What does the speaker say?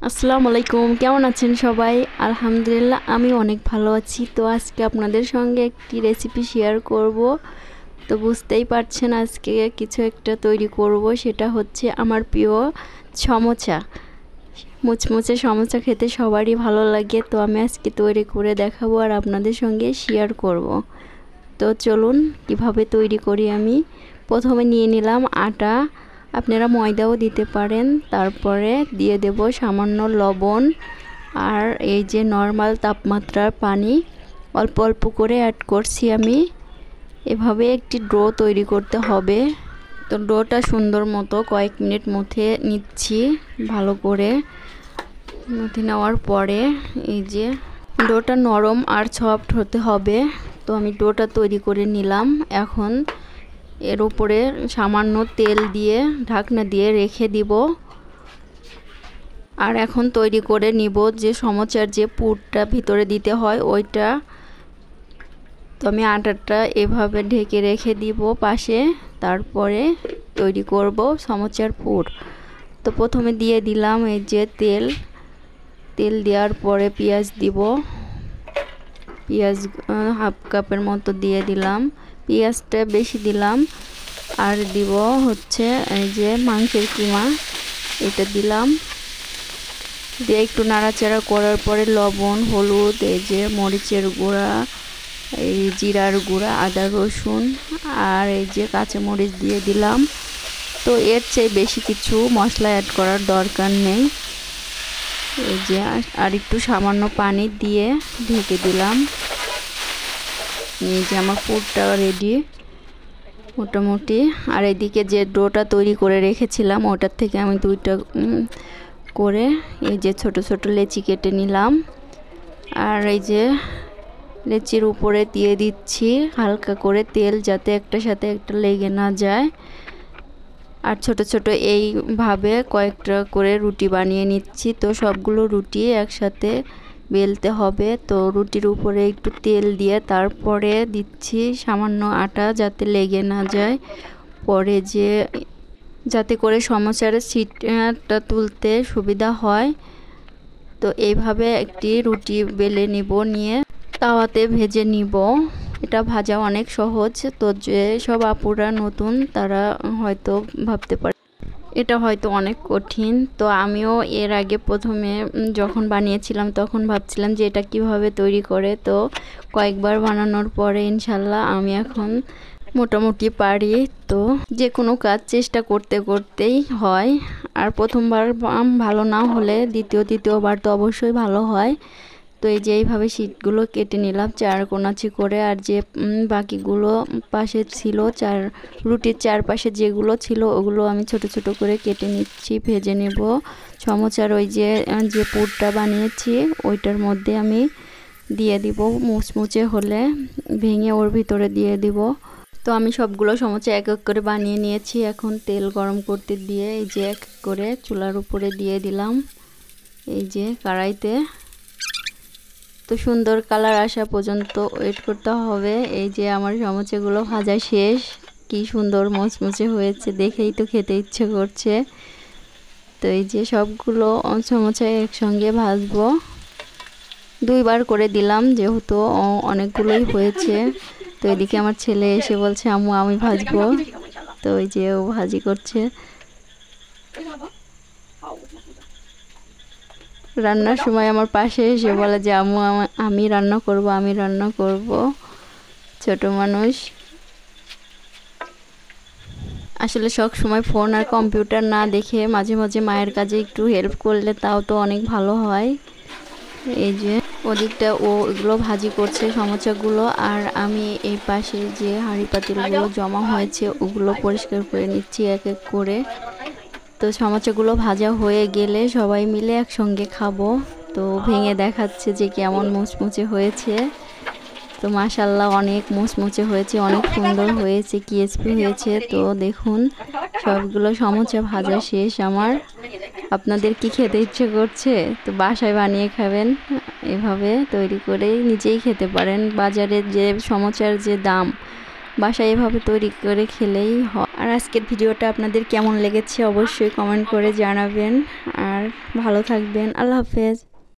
আসসালামু আলাইকুম, কেমন আছেন সবাই? আলহামদুলিল্লাহ আমি অনেক ভালো আছি। তো আজকে আপনাদের সঙ্গে একটি রেসিপি শেয়ার করব। তো বুঝতেই পারছেন আজকে কিছু একটা তৈরি করব, সেটা হচ্ছে আমার প্রিয় সমোসা। মুচমুচে সমোসা খেতে সবারই ভালো লাগে। তো আমি আজকে তৈরি করে দেখাবো আর আপনাদের সঙ্গে শেয়ার করব। তো চলুন কিভাবে তৈরি করি। আমি প্রথমে নিয়ে নিলাম আটা, আপনারা ময়দাও দিতে পারেন। তারপরে দিয়ে দেব সামান্য লবণ আর এই যে নর্মাল তাপমাত্রার পানি অল্প অল্প করে অ্যাড করছি আমি। এভাবে একটি ডো তৈরি করতে হবে। তো ডোটা সুন্দর মতো কয়েক মিনিট মধ্যে নিচ্ছি ভালো করে। মধ্যে নেওয়ার পরে এই যে ডোটা নরম আর সফট হতে হবে। তো আমি ডোটা তৈরি করে নিলাম। এখন এর উপরে সামান্য তেল দিয়ে ঢাকনা দিয়ে রেখে দিব। আর এখন তৈরি করে নিব যে সমোসার যে পুরটা ভিতরে দিতে হয় ওইটা। তো আমি আটাটা এভাবে ঢেকে রেখে দিব পাশে, তারপরে তৈরি করব সমোসার পুর। তো প্রথমে দিয়ে দিলাম এই যে তেল দেওয়ার পরে পেঁয়াজ দিব। পেঁয়াজ হাফ কাপের মতো দিয়ে দিলাম, পেঁয়াজটা বেশি দিলাম। আর দিব হচ্ছে এই যে মাংসের কিমা, এটা দিলাম। দিয়ে একটু নাড়াচাড়া করার পরে লবণ, হলুদ, এই যে মরিচের গুঁড়া, এই জিরার গুঁড়া, আদা রসুন আর এই যে কাঁচামরিচ দিয়ে দিলাম। তো এর চেয়ে বেশি কিছু মশলা অ্যাড করার দরকার নেই। এই যে আর একটু সামান্য পানি দিয়ে ঢেকে দিলাম। এই যে আমার পুরটা রেডি মোটামুটি। আর এদিকে যে ডোটা তৈরি করে রেখেছিলাম ওটার থেকে আমি দুইটা করে এই যে ছোট ছোট লেচি কেটে নিলাম। আর এই যে লেচির উপরে দিয়ে দিচ্ছি হালকা করে তেল, যাতে একটার সাথে একটা লেগে না যায়। আর ছোট ছোট এইভাবে কয়েকটা করে রুটি বানিয়ে নিচ্ছি। তো সবগুলো রুটি একসাথে বেলতে হবে। তো রুটির উপরে একটু তেল দিয়ে তারপরে দিচ্ছি সামান্য আটা, যাতে লেগে না যায় পরে, যে যাতে করে সমোসার সিটটা তুলতে সুবিধা হয়। তো এইভাবে একটি রুটি বেলে নিব, নিয়ে তাওয়াতে ভেজে নিব। এটা ভাজা অনেক সহজ। তো যে সব আপুরা নতুন তারা হয়তো ভাবতে পারে এটা হয়তো অনেক কঠিন। তো আমিও এর আগে প্রথমে যখন বানিয়েছিলাম তখন ভাবছিলাম যে এটা কিভাবে তৈরি করে। তো কয়েকবার বানানোর পরে ইনশাল্লাহ আমি এখন মোটামুটি পারি। তো যে কোনো কাজ চেষ্টা করতে করতেই হয়। আর প্রথমবার ভালো না হলে তৃতীয়বার তো অবশ্যই ভালো হয়। তো এই যে এইভাবে শীটগুলো কেটে নিলাম চারকোনাচি করে। আর যে বাকিগুলো পাশে ছিল, রুটির চারপাশে যেগুলো ছিল ওগুলো আমি ছোট ছোট করে কেটে নিচ্ছি, ভেজে নেব। সমোসার ওই যে পুরটা বানিয়েছি ওইটার মধ্যে আমি দিয়ে দিব। মুচমুচে হলে ভেঙে ওর ভিতরে দিয়ে দিব। তো আমি সবগুলো সমোসা এক এক করে বানিয়ে নিয়েছি। এখন তেল গরম করতে দিয়ে এই যে এক এক করে চুলার উপরে দিয়ে দিলাম এই যে কড়াইতে। তো সুন্দর কালার আসা পর্যন্ত ওয়েট করতে হবে। এই যে আমার সমোসাগুলো ভাজা শেষ। কি সুন্দর মুচমুচে হয়েছে, দেখেই তো খেতে ইচ্ছে করছে। তো এই যে সবগুলো সমোসা একসঙ্গে ভাজবো। দুইবার করে দিলাম যেহেতু অনেকগুলোই হয়েছে। তো এদিকে আমার ছেলে এসে বলছে আম্মু আমি ভাজবো। তো ওই যে ও ভাজি করছে। রান্নার সময় আমার পাশে এসে বলে যে আম্মু আমি রান্না করব। ছোট মানুষ আসলে সব সময় ফোন আর কম্পিউটার না দেখে মাঝে মাঝে মায়ের কাজে একটু হেল্প করলে তাও তো অনেক ভালো হয়। এই যে ওদিকটা ও এগুলো ভাজি করছে সমোসাগুলো, আর আমি এই পাশে যে হাঁড়ি পাতিলগুলো জমা হয়েছে ওগুলো পরিষ্কার করে নিচ্ছি এক এক করে। তো সমোসাগুলো ভাজা হয়ে গেলে সবাই মিলে একসঙ্গে খাবো। তো ভেঙে দেখাচ্ছে যে কেমন মুচমুচে হয়েছে। তো মাশাআল্লাহ অনেক মুচমুচে হয়েছে, অনেক সুন্দর হয়েছে, ক্রিসপি হয়েছে। তো দেখুন সবগুলো সমোসা ভাজা শেষ আমার। আপনাদের কি খেতে ইচ্ছে করছে? তো বাসায় বানিয়ে খাবেন, এভাবে তৈরি করে নিজেই খেতে পারেন। বাজারে যে সমোসার যে দাম বাসায় এভাবে তৈরি করে খেলেই হয়। আর আজকের ভিডিওটা আপনাদের কেমন লেগেছে অবশ্যই কমেন্ট করে জানাবেন। আর ভালো থাকবেন। আল্লাহ হাফেজ।